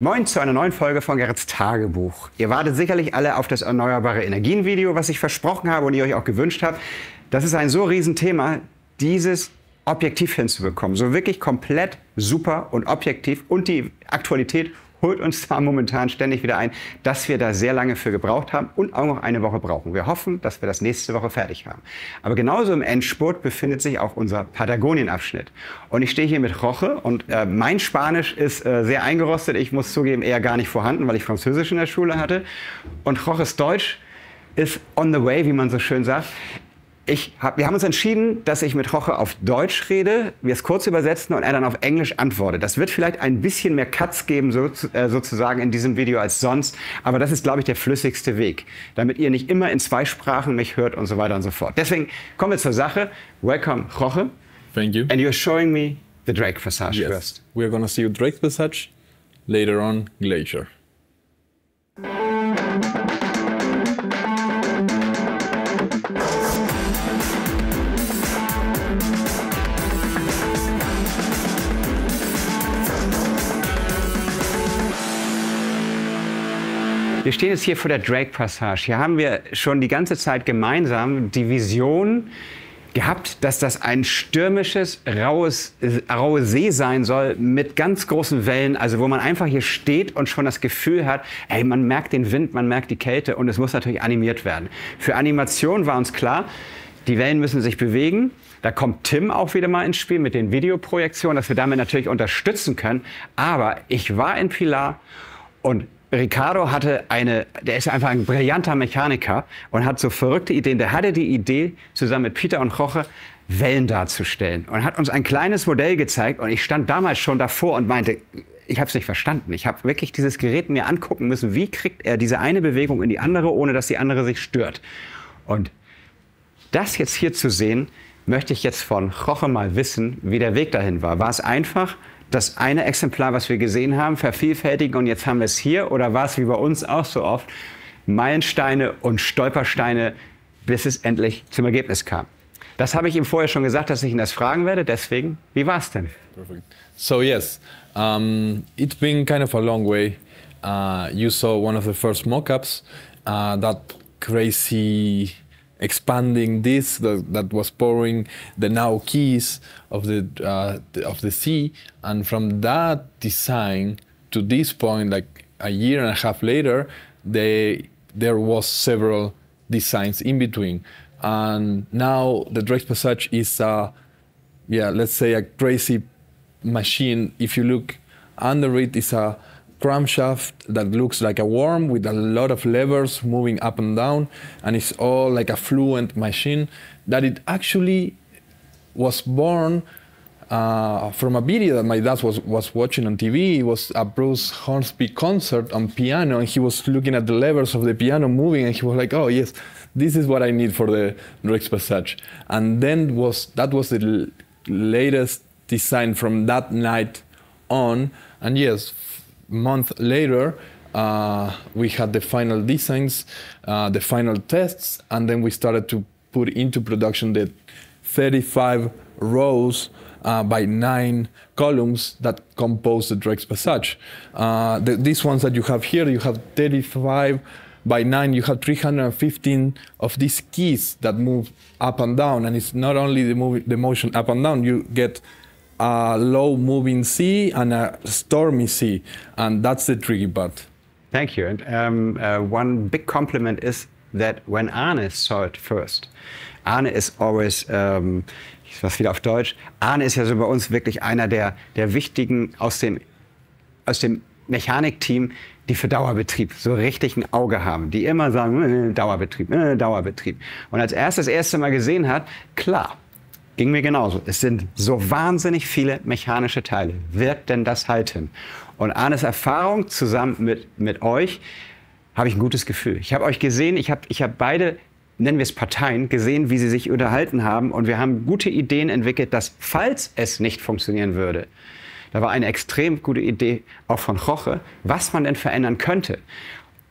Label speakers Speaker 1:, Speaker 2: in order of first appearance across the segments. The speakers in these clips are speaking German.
Speaker 1: Moin zu einer neuen Folge von Gerrits Tagebuch. Ihr wartet sicherlich alle auf das erneuerbare Energien-Video, was ich versprochen habe und ihr euch auch gewünscht habt. Das ist ein so Riesenthema, dieses objektiv hinzubekommen. So wirklich komplett super und objektiv. Und die Aktualität holt uns da momentan ständig wieder ein, dass wir da sehr lange für gebraucht haben und auch noch eine Woche brauchen. Wir hoffen, dass wir das nächste Woche fertig haben. Aber genauso im Endspurt befindet sich auch unser Patagonien-Abschnitt. Und ich stehe hier mit Jorge und mein Spanisch ist sehr eingerostet. Ich muss zugeben, eher gar nicht vorhanden, weil ich Französisch in der Schule hatte. Und Jorges Deutsch ist on the way, wie man so schön sagt. Wir haben uns entschieden, dass ich mit Jorge auf Deutsch rede, wir es kurz übersetzen und er dann auf Englisch antwortet. Das wird vielleicht ein bisschen mehr Cuts geben, sozusagen in diesem Video als sonst. Aber das ist, glaube ich, der flüssigste Weg, damit ihr nicht immer in zwei Sprachen mich hört und so weiter und so fort. Deswegen kommen wir zur Sache. Welcome, Jorge.
Speaker 2: Thank you.
Speaker 1: And you're showing me the Drake Passage first.
Speaker 2: We're going to see Drake Passage, later on Glacier.
Speaker 1: Wir stehen jetzt hier vor der Drake Passage. Hier haben wir schon die ganze Zeit gemeinsam die Vision gehabt, dass das ein stürmisches, raue See sein soll mit ganz großen Wellen, also wo man einfach hier steht und schon das Gefühl hat, ey, man merkt den Wind, man merkt die Kälte und es muss natürlich animiert werden. Für Animation war uns klar, die Wellen müssen sich bewegen. Da kommt Tim auch wieder mal ins Spiel mit den Videoprojektionen, dass wir damit natürlich unterstützen können. Aber ich war in Pilar und Ricardo der ist einfach ein brillanter Mechaniker und hat so verrückte Ideen. Der hatte die Idee, zusammen mit Peter und Jorge Wellen darzustellen und hat uns ein kleines Modell gezeigt. Und ich stand damals schon davor und meinte, ich habe es nicht verstanden. Ich habe wirklich dieses Gerät mir angucken müssen. Wie kriegt er diese eine Bewegung in die andere, ohne dass die andere sich stört? Und das jetzt hier zu sehen, möchte ich jetzt von Jorge mal wissen, wie der Weg dahin war. War es einfach, das eine Exemplar, was wir gesehen haben, vervielfältigen und jetzt haben wir es hier? Oder war es wie bei uns auch so oft, Meilensteine und Stolpersteine, bis es endlich zum Ergebnis kam? Das habe ich ihm vorher schon gesagt, dass ich ihn das fragen werde. Deswegen, wie war es denn?
Speaker 2: Perfect. So yes, it's been kind of a long way. You saw one of the first mock-ups, that crazy expanding disc that was pouring the now keys of the sea, and from that design to this point, like a year and a half later, there was several designs in between, and now the Drake Passage is let's say a crazy machine. If you look under it, it's a crankshaft that looks like a worm with a lot of levers moving up and down, and it's all like a fluent machine that it actually was born from a video that my dad was watching on TV. It was a Bruce Hornsby concert on piano, and he was looking at the levers of the piano moving, and he was like, oh yes, this is what I need for the Drake Passage. And then that was the latest design from that night on, and yes, month later, we had the final designs, the final tests, and then we started to put into production the 35 rows by 9 columns that compose the Drake Passage. These ones that you have here, you have 35 by 9, you have 315 of these keys that move up and down, and it's not only the motion up and down, you get a low-moving sea and a stormy sea, and that's the tricky part.
Speaker 1: Thank you. And one big compliment is that when Arne saw it first, Arne is always, ich was wieder auf Deutsch, Arne ist ja so bei uns wirklich einer der wichtigen aus dem Mechanikteam, die für Dauerbetrieb so richtig ein Auge haben, die immer sagen, Dauerbetrieb, Dauerbetrieb. Und als er es das erste Mal gesehen hat, klar, ging mir genauso. Es sind so wahnsinnig viele mechanische Teile. Wird denn das halten? Und Arnes Erfahrung zusammen mit euch habe ich ein gutes Gefühl. Ich habe euch gesehen, ich habe beide, nennen wir es Parteien, gesehen, wie sie sich unterhalten haben. Und wir haben gute Ideen entwickelt, dass, falls es nicht funktionieren würde, da war eine extrem gute Idee auch von Jorge, was man denn verändern könnte.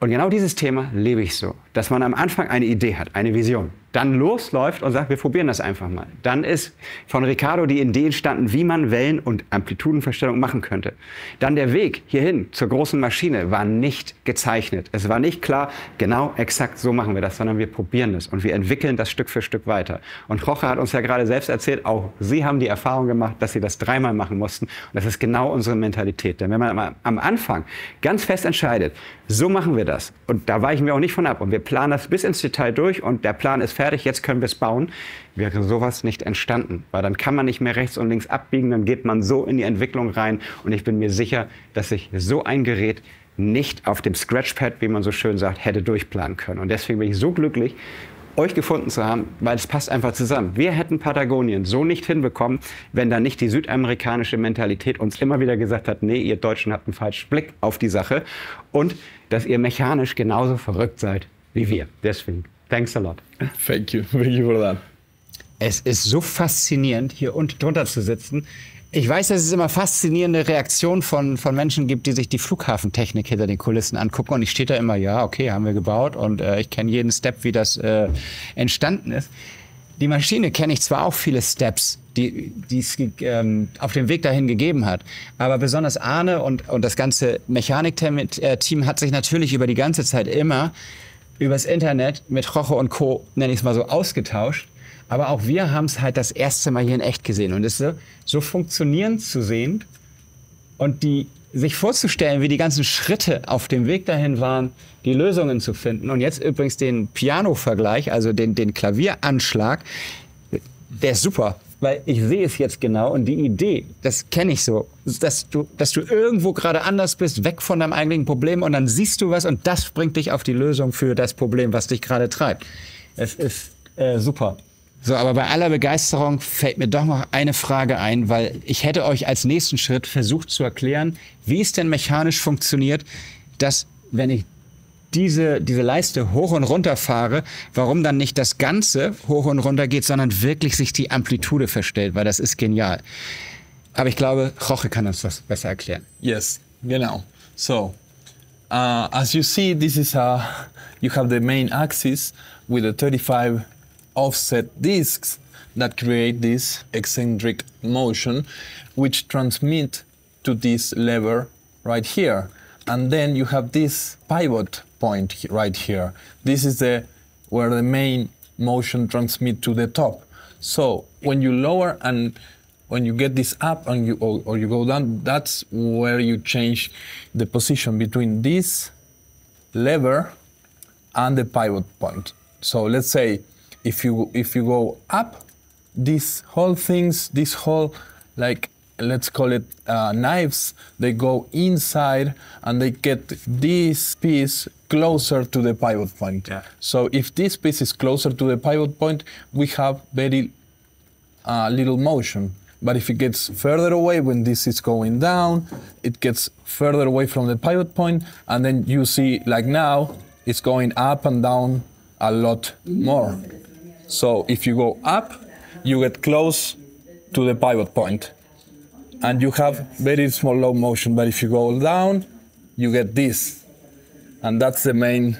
Speaker 1: Und genau dieses Thema lebe ich so, dass man am Anfang eine Idee hat, eine Vision. dann losläuft und sagt, wir probieren das einfach mal. Dann ist von Ricardo die Idee entstanden, wie man Wellen- und Amplitudenverstellung machen könnte. Dann der Weg hierhin zur großen Maschine war nicht gezeichnet. Es war nicht klar, genau, exakt so machen wir das, sondern wir probieren es und wir entwickeln das Stück für Stück weiter. Und Jorge hat uns ja gerade selbst erzählt, auch Sie haben die Erfahrung gemacht, dass Sie das 3-mal machen mussten. Und das ist genau unsere Mentalität. Denn wenn man am Anfang ganz fest entscheidet, so machen wir das, und da weichen wir auch nicht von ab, und wir planen das bis ins Detail durch und der Plan ist fertig, jetzt können wir es bauen, wäre sowas nicht entstanden. Weil dann kann man nicht mehr rechts und links abbiegen, dann geht man so in die Entwicklung rein. Und ich bin mir sicher, dass sich so ein Gerät nicht auf dem Scratchpad, wie man so schön sagt, hätte durchplanen können. Und deswegen bin ich so glücklich, euch gefunden zu haben, weil es passt einfach zusammen. Wir hätten Patagonien so nicht hinbekommen, wenn da nicht die südamerikanische Mentalität uns immer wieder gesagt hat, nee, ihr Deutschen habt einen falschen Blick auf die Sache und dass ihr mechanisch genauso verrückt seid wie wir. Deswegen, thanks a lot.
Speaker 2: Thank you for that.
Speaker 1: Es ist so faszinierend, hier unten drunter zu sitzen. Ich weiß, dass es immer faszinierende Reaktionen von Menschen gibt, die sich die Flughafentechnik hinter den Kulissen angucken. Und ich stehe da immer, ja, okay, haben wir gebaut. Und ich kenne jeden Step, wie das entstanden ist. Die Maschine kenne ich zwar auch viele Steps, die es auf dem Weg dahin gegeben hat. Aber besonders Arne und das ganze Mechanik-Team hat sich natürlich über die ganze Zeit immer übers Internet mit Jorge und Co., nenne ich es mal so, ausgetauscht. Aber auch wir haben es halt das erste Mal hier in echt gesehen. Und es so funktionieren zu sehen und sich vorzustellen, wie die ganzen Schritte auf dem Weg dahin waren, die Lösungen zu finden. Und jetzt übrigens den Piano-Vergleich, also den Klavieranschlag, der ist super. Weil ich sehe es jetzt genau und die Idee, das kenne ich so, dass du irgendwo gerade anders bist, weg von deinem eigentlichen Problem und dann siehst du was und das bringt dich auf die Lösung für das Problem, was dich gerade treibt. Es ist super. So, aber bei aller Begeisterung fällt mir doch noch eine Frage ein, weil ich hätte euch als nächsten Schritt versucht zu erklären, wie es denn mechanisch funktioniert, dass, wenn ich diese Leiste hoch und runter fahre, warum dann nicht das Ganze hoch und runter geht, sondern wirklich sich die Amplitude verstellt, weil das ist genial. Aber ich glaube, Jorge kann uns das besser erklären.
Speaker 2: Yes, genau. So, as you see, this is you have the main axis with the 35 offset discs that create this eccentric motion, which transmit to this lever right here. And then you have this pivot point right here. This is where the main motion transmit to the top. So when you lower and when you get this up and or you go down, that's where you change the position between this lever and the pivot point. So let's say if you go up, this whole like, let's call it knives, they go inside and they get this piece closer to the pivot point. Yeah. So if this piece is closer to the pivot point, we have very little motion. But if it gets further away, when this is going down, it gets further away from the pivot point, and then you see, like now, it's going up and down a lot more. So if you go up, you get close to the pivot point. And you have very small low motion, but if you go down, you get this. And that's the main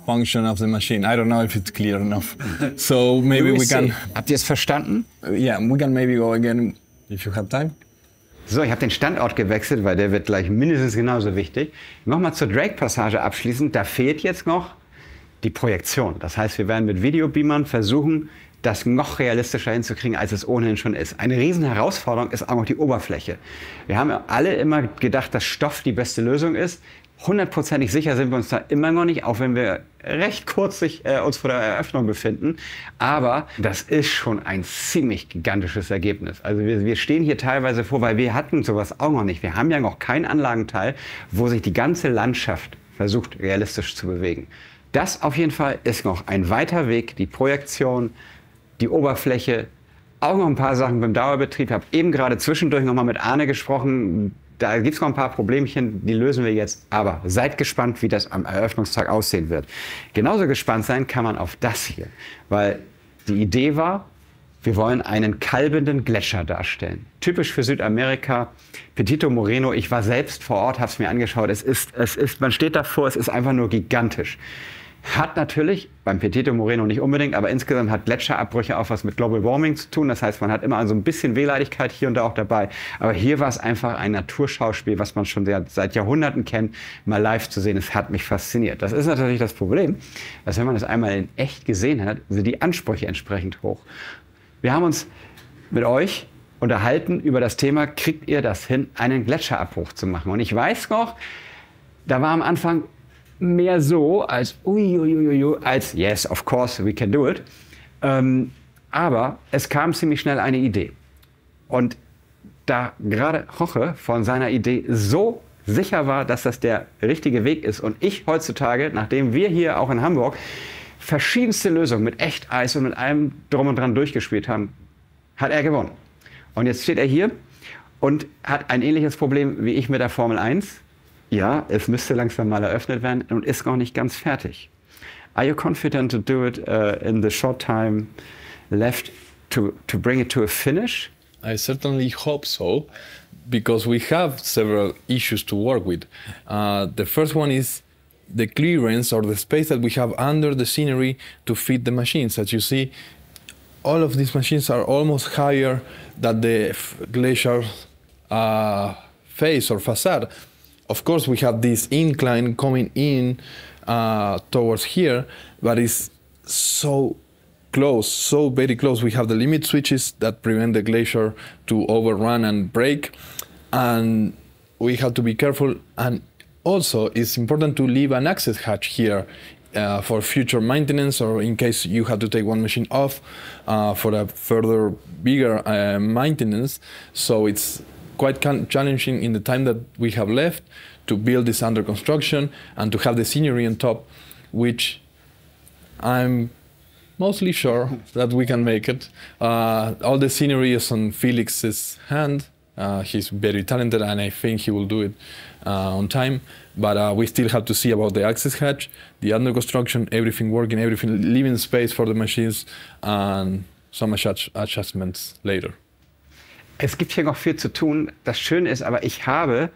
Speaker 2: function of the machine. I don't know if it's clear enough. So maybe we can...
Speaker 1: Habt ihr es verstanden?
Speaker 2: Yeah, we can maybe go again if you have time.
Speaker 1: So, ich habe den Standort gewechselt, weil der wird gleich mindestens genauso wichtig. Nochmal zur Drake-Passage abschließend. Da fehlt jetzt noch die Projektion. Das heißt, wir werden mit Videobeamern versuchen, das noch realistischer hinzukriegen, als es ohnehin schon ist. Eine riesen Herausforderung ist auch noch die Oberfläche. Wir haben ja alle immer gedacht, dass Stoff die beste Lösung ist. 100%ig sicher sind wir uns da immer noch nicht, auch wenn wir recht kurzlich uns vor der Eröffnung befinden. Aber das ist schon ein ziemlich gigantisches Ergebnis. Also wir stehen hier teilweise vor, weil wir hatten sowas auch noch nicht. Wir haben ja noch keinen Anlagenteil, wo sich die ganze Landschaft versucht, realistisch zu bewegen. Das auf jeden Fall ist noch ein weiter Weg, die Projektion, die Oberfläche, auch noch ein paar Sachen beim Dauerbetrieb. Ich habe eben gerade zwischendurch noch mal mit Arne gesprochen. Da gibt es noch ein paar Problemchen, die lösen wir jetzt. Aber seid gespannt, wie das am Eröffnungstag aussehen wird. Genauso gespannt sein kann man auf das hier. Weil die Idee war, wir wollen einen kalbenden Gletscher darstellen. Typisch für Südamerika, Perito Moreno. Ich war selbst vor Ort, habe es mir angeschaut. Man steht davor, es ist einfach nur gigantisch. Hat natürlich beim Petito Moreno nicht unbedingt, aber insgesamt hat Gletscherabbrüche auch was mit Global Warming zu tun. Das heißt, man hat immer so ein bisschen Wehleidigkeit hier und da auch dabei. Aber hier war es einfach ein Naturschauspiel, was man schon seit Jahrhunderten kennt, mal live zu sehen. Es hat mich fasziniert. Das ist natürlich das Problem, dass wenn man das einmal in echt gesehen hat, sind die Ansprüche entsprechend hoch. Wir haben uns mit euch unterhalten über das Thema, kriegt ihr das hin, einen Gletscherabbruch zu machen? Und ich weiß noch, da war am Anfang mehr so als als yes, of course, we can do it. Aber es kam ziemlich schnell eine Idee. Und da gerade Jorge von seiner Idee so sicher war, dass das der richtige Weg ist und ich heutzutage, nachdem wir hier auch in Hamburg verschiedenste Lösungen mit Echteis und mit allem drum und dran durchgespielt haben, hat er gewonnen. Und jetzt steht er hier und hat ein ähnliches Problem wie ich mit der Formel 1. Ja, es müsste langsam mal eröffnet werden und ist noch nicht ganz fertig. Are you confident to do it in the short time left to bring it to a finish?
Speaker 2: I certainly hope so, because we have several issues to work with. The first one is the clearance or the space that we have under the scenery to fit the machines. As you see, all of these machines are almost higher than the glacier face or facade. Of course, we have this incline coming in towards here, but it's so close, so very close. We have the limit switches that prevent the glacier to overrun and break, and we have to be careful. And also, it's important to leave an access hatch here for future maintenance, or in case you have to take one machine off for a further bigger maintenance. So it's quite challenging in the time that we have left to build this under construction and to have the scenery on top, which I'm mostly sure that we can make it. All the scenery is on Felix's hand. He's very talented and I think he will do it on time. But we still have to see about the access hatch, the under construction, everything working, everything leaving space for the machines, and some adjustments later.
Speaker 1: Es gibt hier noch viel zu tun. Das Schöne ist aber, ich habe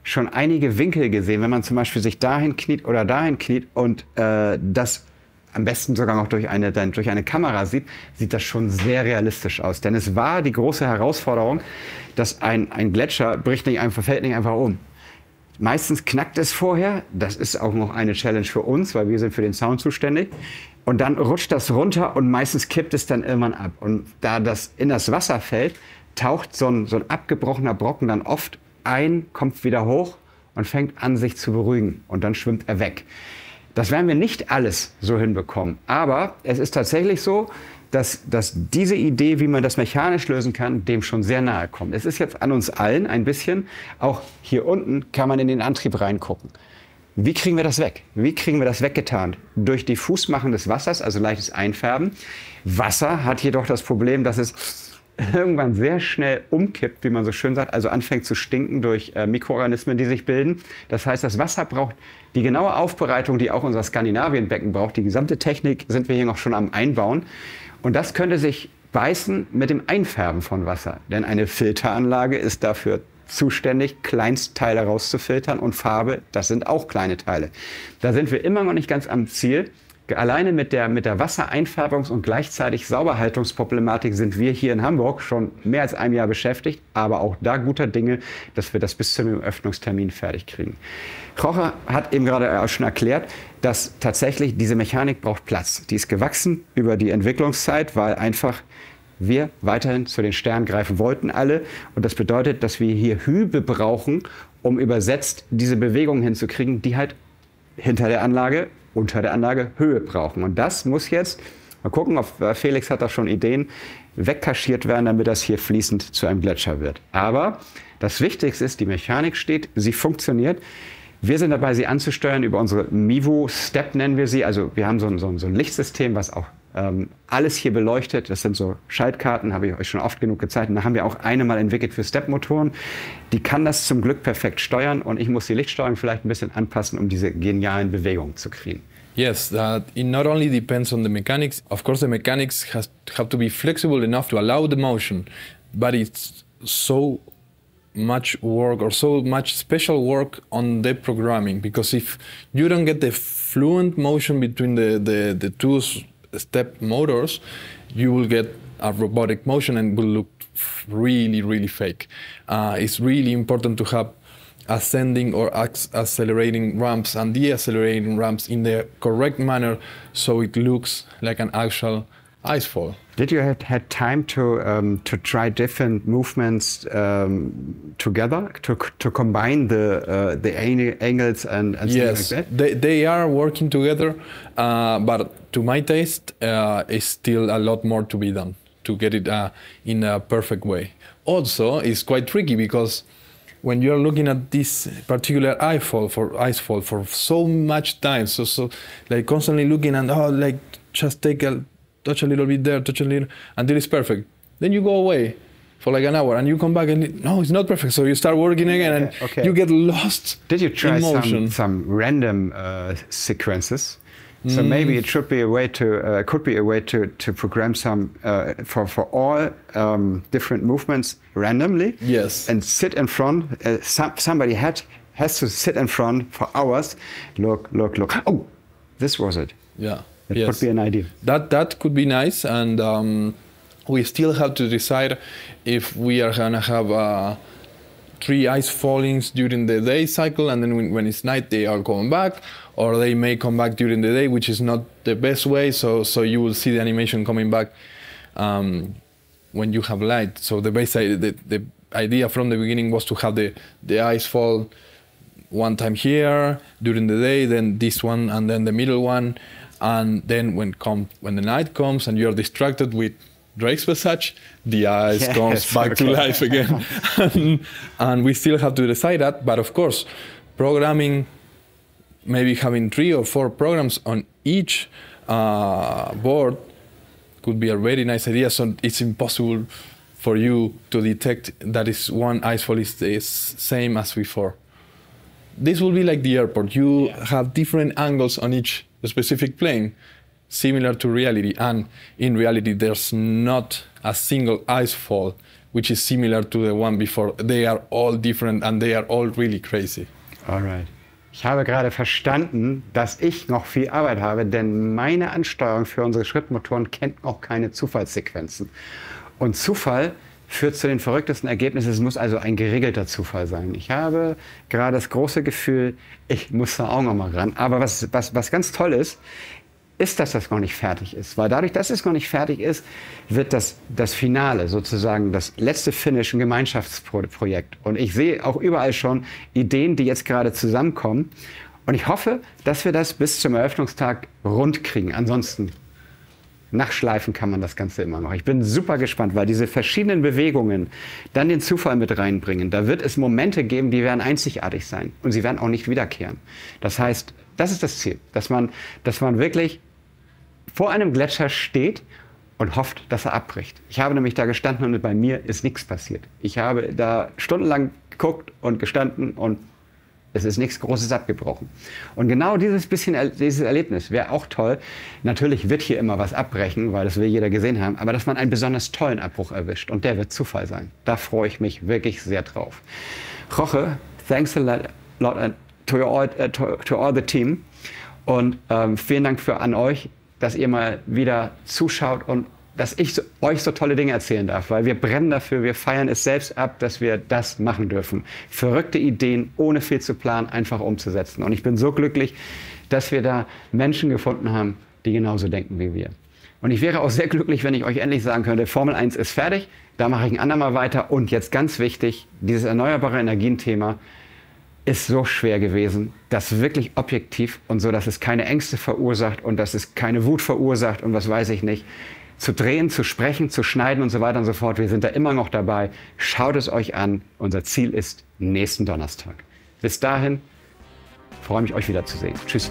Speaker 1: schon einige Winkel gesehen, wenn man zum Beispiel sich dahin kniet oder dahin kniet und das am besten sogar noch durch eine Kamera sieht, sieht das schon sehr realistisch aus. Denn es war die große Herausforderung, dass ein Gletscher fällt nicht einfach um. Meistens knackt es vorher. Das ist auch noch eine Challenge für uns, weil wir sind für den Sound zuständig. Und dann rutscht das runter und meistens kippt es dann irgendwann ab. Und da das in das Wasser fällt, taucht so ein abgebrochener Brocken dann oft ein, kommt wieder hoch und fängt an, sich zu beruhigen. Und dann schwimmt er weg. Das werden wir nicht alles so hinbekommen. Aber es ist tatsächlich so, dass diese Idee, wie man das mechanisch lösen kann, dem schon sehr nahe kommt. Es ist jetzt an uns allen ein bisschen, auch hier unten kann man in den Antrieb reingucken. Wie kriegen wir das weg? Wie kriegen wir das weggetan? Durch Diffusmachen des Wassers, also leichtes Einfärben. Wasser hat jedoch das Problem, dass es irgendwann sehr schnell umkippt, wie man so schön sagt, also anfängt zu stinken durch Mikroorganismen, die sich bilden. Das heißt, das Wasser braucht die genaue Aufbereitung, die auch unser Skandinavienbecken braucht. Die gesamte Technik sind wir hier noch schon am Einbauen. Und das könnte sich beißen mit dem Einfärben von Wasser. Denn eine Filteranlage ist dafür zuständig, Kleinstteile rauszufiltern, und Farbe, das sind auch kleine Teile. Da sind wir immer noch nicht ganz am Ziel. Alleine mit der Wassereinfärbungs- und gleichzeitig Sauberhaltungsproblematik sind wir hier in Hamburg schon mehr als ein Jahr beschäftigt, aber auch da guter Dinge, dass wir das bis zum Öffnungstermin fertig kriegen. Jorge hat eben gerade auch schon erklärt, dass tatsächlich diese Mechanik braucht Platz. Die ist gewachsen über die Entwicklungszeit, weil einfach wir weiterhin zu den Sternen greifen wollten alle. Und das bedeutet, dass wir hier Hübe brauchen, um übersetzt diese Bewegungen hinzukriegen, die halt hinter der Anlage, unter der Anlage Höhe brauchen. Und das muss jetzt, mal gucken, Felix hat da schon Ideen, wegkaschiert werden, damit das hier fließend zu einem Gletscher wird. Aber das Wichtigste ist, die Mechanik steht, sie funktioniert. Wir sind dabei, sie anzusteuern über unsere Mivo Step, nennen wir sie. Also wir haben so ein Lichtsystem, was auch alles hier beleuchtet. Das sind so Schaltkarten, habe ich euch schon oft genug gezeigt. Und da haben wir auch eine mal entwickelt für Step-Motoren. Die kann das zum Glück perfekt steuern, und ich muss die Lichtsteuerung vielleicht ein bisschen anpassen, um diese genialen Bewegungen zu kriegen.
Speaker 2: Yes, it not only depends on the mechanics. Of course, the mechanics have to be flexible enough to allow the motion, but it's so much work or so much special work on the programming, because if you don't get the fluent motion between the two-step motors, you will get a robotic motion and will look really, really fake. It's really important to have ascending or accelerating ramps and decelerating ramps in the correct manner so it looks like an actual ice fall.
Speaker 1: Did you had time to try different movements together to combine the angles and
Speaker 2: yes,
Speaker 1: like that?
Speaker 2: They are working together, but to my taste, is still a lot more to be done to get it in a perfect way. Also, it's quite tricky because when you're looking at this particular ice fall for so much time, so like constantly looking and like just touch a little bit there, touch a little, until it's perfect. Then you go away for like an hour and you come back and no, it's not perfect. So you start working again and you get lost.
Speaker 1: Did you try
Speaker 2: in motion.
Speaker 1: some random sequences? So maybe it should be a way to could be a way to program some for all different movements randomly.
Speaker 2: Yes.
Speaker 1: And sit in front. Somebody has to sit in front for hours. Look. Oh, this was it.
Speaker 2: Yeah.
Speaker 1: That could be an idea.
Speaker 2: That could be nice, and we still have to decide if we are gonna have 3 ice fallings during the day cycle, and then when it's night they are coming back, or they may come back during the day, which is not the best way. So you will see the animation coming back when you have light. So the idea from the beginning was to have the ice fall one time here during the day, then this one, and then the middle one. And then when the night comes and you're distracted with Drake's Passage, the ice comes back to life again. And we still have to decide that. But of course, programming, maybe having 3 or 4 programs on each board could be a very nice idea. So it's impossible for you to detect that is one ice fall is the same as before. This will be like the airport. You have different angles on each specific plane, similar to reality. And in reality, there's not a single ice fall which is similar to the one before. They are all different and they are all really crazy.
Speaker 1: All right. Ich habe gerade verstanden, dass ich noch viel Arbeit habe, denn meine Ansteuerung für unsere Schrittmotoren kennt auch keine Zufallssequenzen. Und Zufall führt zu den verrücktesten Ergebnissen. Es muss also ein geregelter Zufall sein. Ich habe gerade das große Gefühl, ich muss da auch noch mal ran. Aber was ganz toll ist, dass das noch nicht fertig ist. Weil dadurch, dass es noch nicht fertig ist, wird das Finale, sozusagen das letzte Finish, ein Gemeinschaftsprojekt. Und ich sehe auch überall schon Ideen, die jetzt gerade zusammenkommen. Und ich hoffe, dass wir das bis zum Eröffnungstag rund kriegen. Ansonsten nachschleifen kann man das Ganze immer noch. Ich bin super gespannt, weil diese verschiedenen Bewegungen dann den Zufall mit reinbringen. Da wird es Momente geben, die werden einzigartig sein und sie werden auch nicht wiederkehren. Das heißt, das ist das Ziel, dass man wirklich vor einem Gletscher steht und hofft, dass er abbricht. Ich habe nämlich da gestanden und bei mir ist nichts passiert. Ich habe da stundenlang geguckt und gestanden und es ist nichts Großes abgebrochen. Und genau dieses Erlebnis wäre auch toll. Natürlich wird hier immer was abbrechen, weil das will jeder gesehen haben, aber dass man einen besonders tollen Abbruch erwischt und der wird Zufall sein. Da freue ich mich wirklich sehr drauf. Jorge, thanks a lot to all the team und vielen Dank an euch, dass ihr mal wieder zuschaut und dass ich euch so tolle Dinge erzählen darf, weil wir brennen dafür, wir feiern es selbst ab, dass wir das machen dürfen. Verrückte Ideen, ohne viel zu planen, einfach umzusetzen. Und ich bin so glücklich, dass wir da Menschen gefunden haben, die genauso denken wie wir. Und ich wäre auch sehr glücklich, wenn ich euch endlich sagen könnte, Formel 1 ist fertig, da mache ich ein andermal weiter. Und jetzt ganz wichtig, dieses erneuerbare Energien-Thema ist so schwer gewesen, das wirklich objektiv und so, dass es keine Ängste verursacht und dass es keine Wut verursacht und was weiß ich nicht, zu drehen, zu sprechen, zu schneiden und so weiter und so fort. Wir sind da immer noch dabei. Schaut es euch an. Unser Ziel ist nächsten Donnerstag. Bis dahin freue mich, euch wiederzusehen. Tschüss.